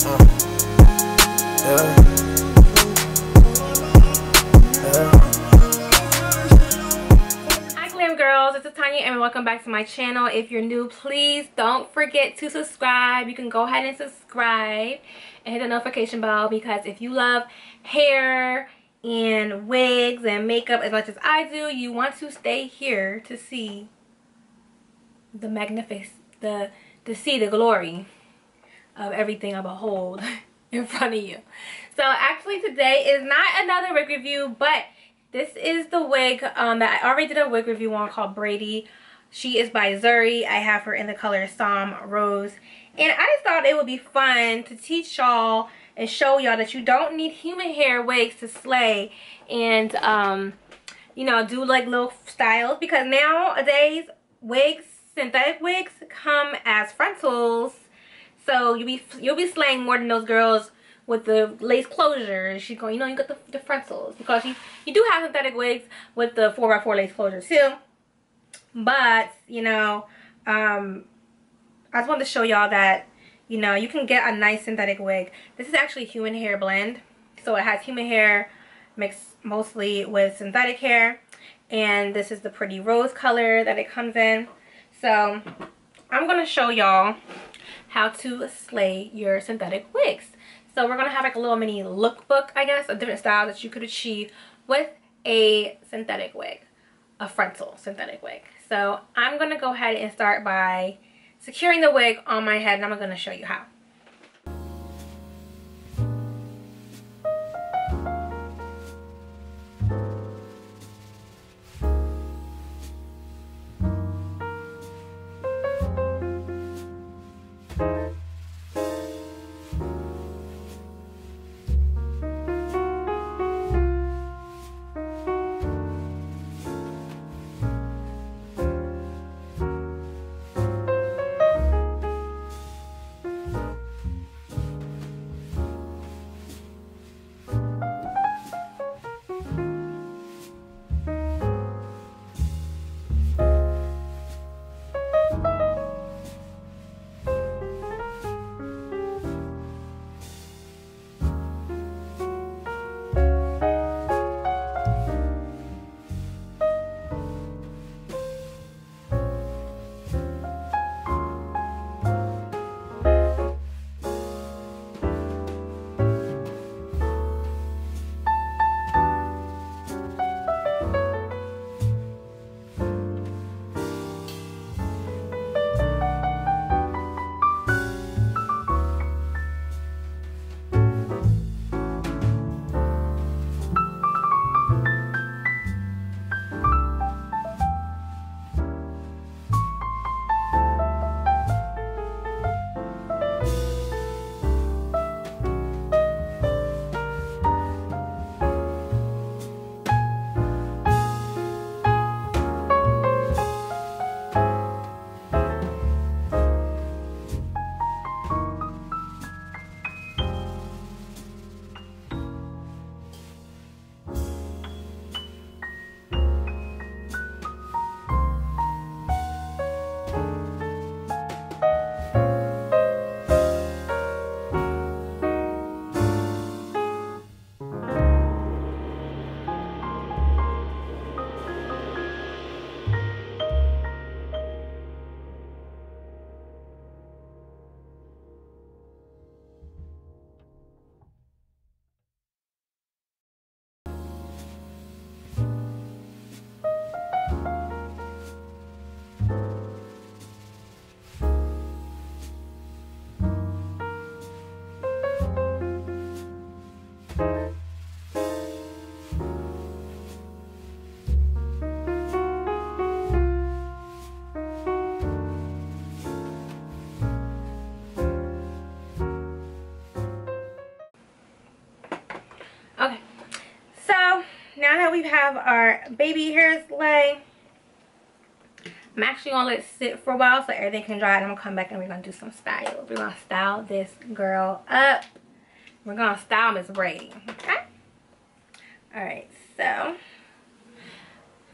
Hi glam girls, it's Tanya and welcome back to my channel. If you're new, please don't forget to subscribe. You can go ahead and subscribe and hit the notification bell, because if you love hair and wigs and makeup as much as I do, you want to stay here to see the magnificent, to see the glory of everything I behold in front of you. So actually today is not another wig review, but this is the wig that I already did a wig review on, called Brady. She is by Zury. I have her in the color Somme Rose. And I just thought it would be fun to teach y'all and show y'all that you don't need human hair wigs to slay and you know, do like little styles, because nowadays wigs, synthetic wigs, come as frontals. So you'll be slaying more than those girls with the lace closures. She's going, you know, you got the frontals, because you do have synthetic wigs with the 4x4 lace closures too. But you know, I just wanted to show y'all that, you know, you can get a nice synthetic wig. This is actually human hair blend, so it has human hair mixed mostly with synthetic hair, and this is the pretty rose color that it comes in. So I'm gonna show y'all how to slay your synthetic wigs. So we're gonna have like a little mini lookbook, I guess, of different styles that you could achieve with a synthetic wig, a frontal synthetic wig. So I'm gonna go ahead and start by securing the wig on my head, and I'm gonna show you how. Okay, so now that we have our baby hairs laid, I'm actually gonna let it sit for a while so everything can dry, and I'm gonna come back and we're gonna do some style. We're gonna style this girl up. We're gonna style Miss Brady, okay? All right, so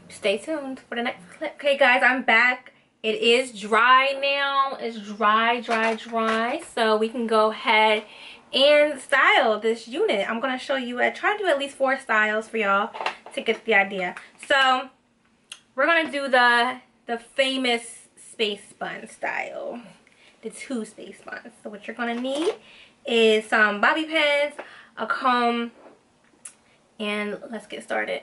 stay tuned for the next clip. Okay guys, I'm back. It is dry now. It's dry. So we can go ahead and style this unit. I'm going to show you, I try to do at least 4 styles for y'all to get the idea. So we're going to do the famous space bun style, the 2 space buns. So what you're going to need is some bobby pins, a comb, and let's get started.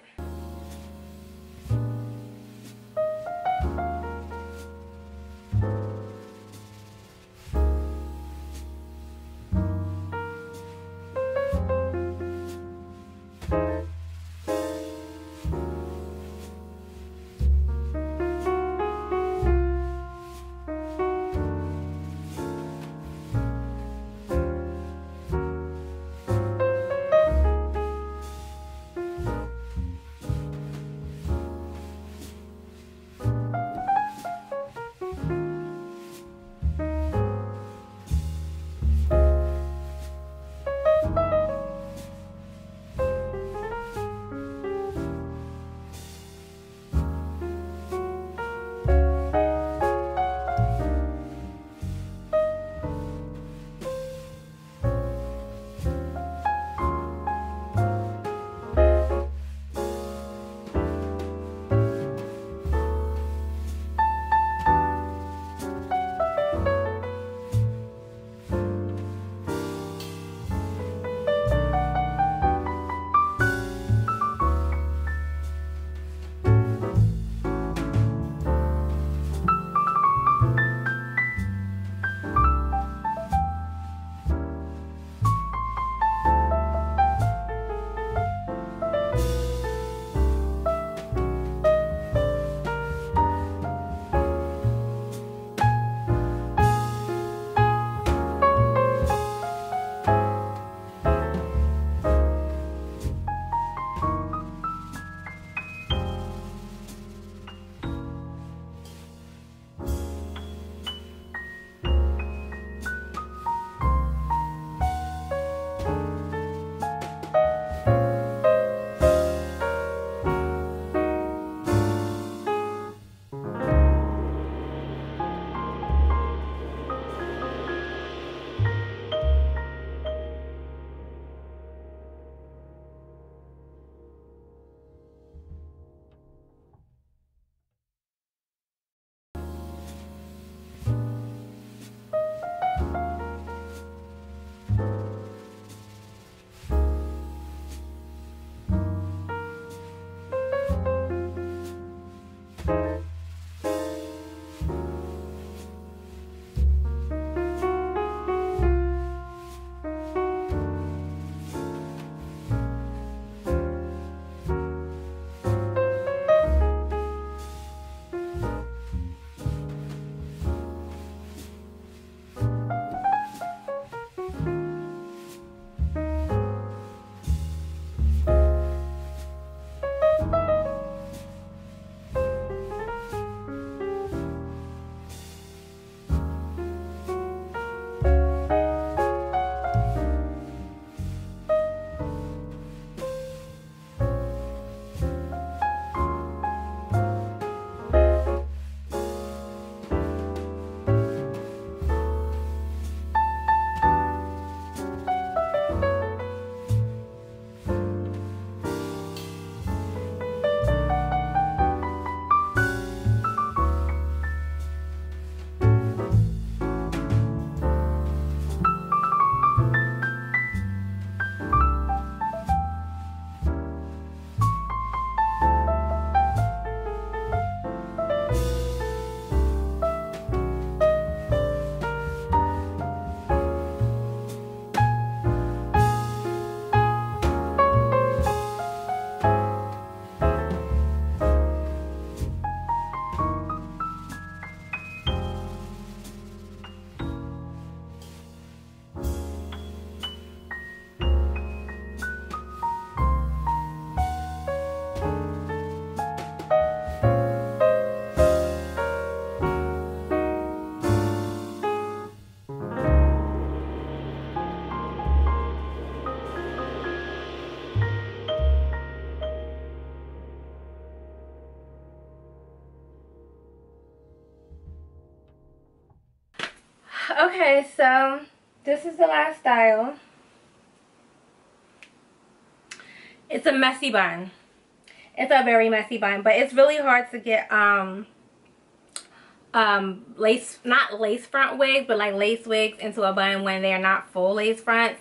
Okay, so this is the last style. It's a messy bun. It's a very messy bun, but it's really hard to get lace, not lace front wigs, but like lace wigs into a bun when they're not full lace fronts,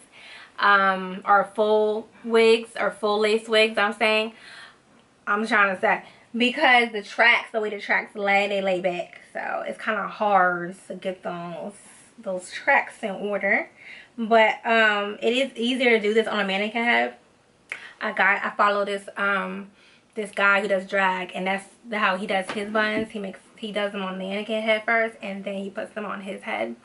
or full wigs, or full lace wigs. I'm trying to say, because the tracks, the way the tracks lay, they lay back, so it's kind of hard to get those tracks in order. But it is easier to do this on a mannequin head. I follow this this guy who does drag, and that's how he does his buns. He does them on the mannequin head first, and then he puts them on his head.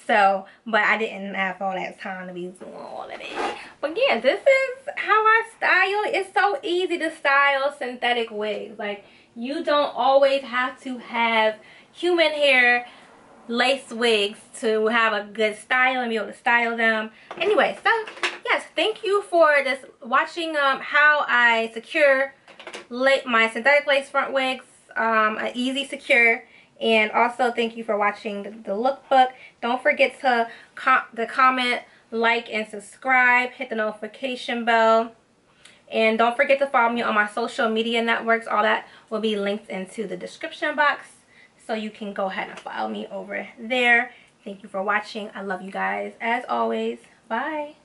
So, but I didn't have all that time to be doing all of it. But yeah, this is how I style. It's so easy to style synthetic wigs. Like, you don't always have to have human hair lace wigs to have a good style and be able to style them. Anyway, so yes, thank you for just watching how I secure my synthetic lace front wigs, easy secure. And also thank you for watching the lookbook. Don't forget to comment, like, and subscribe. Hit the notification bell. And don't forget to follow me on my social media networks. All that will be linked into the description box, so you can go ahead and follow me over there. Thank you for watching. I love you guys as always. Bye.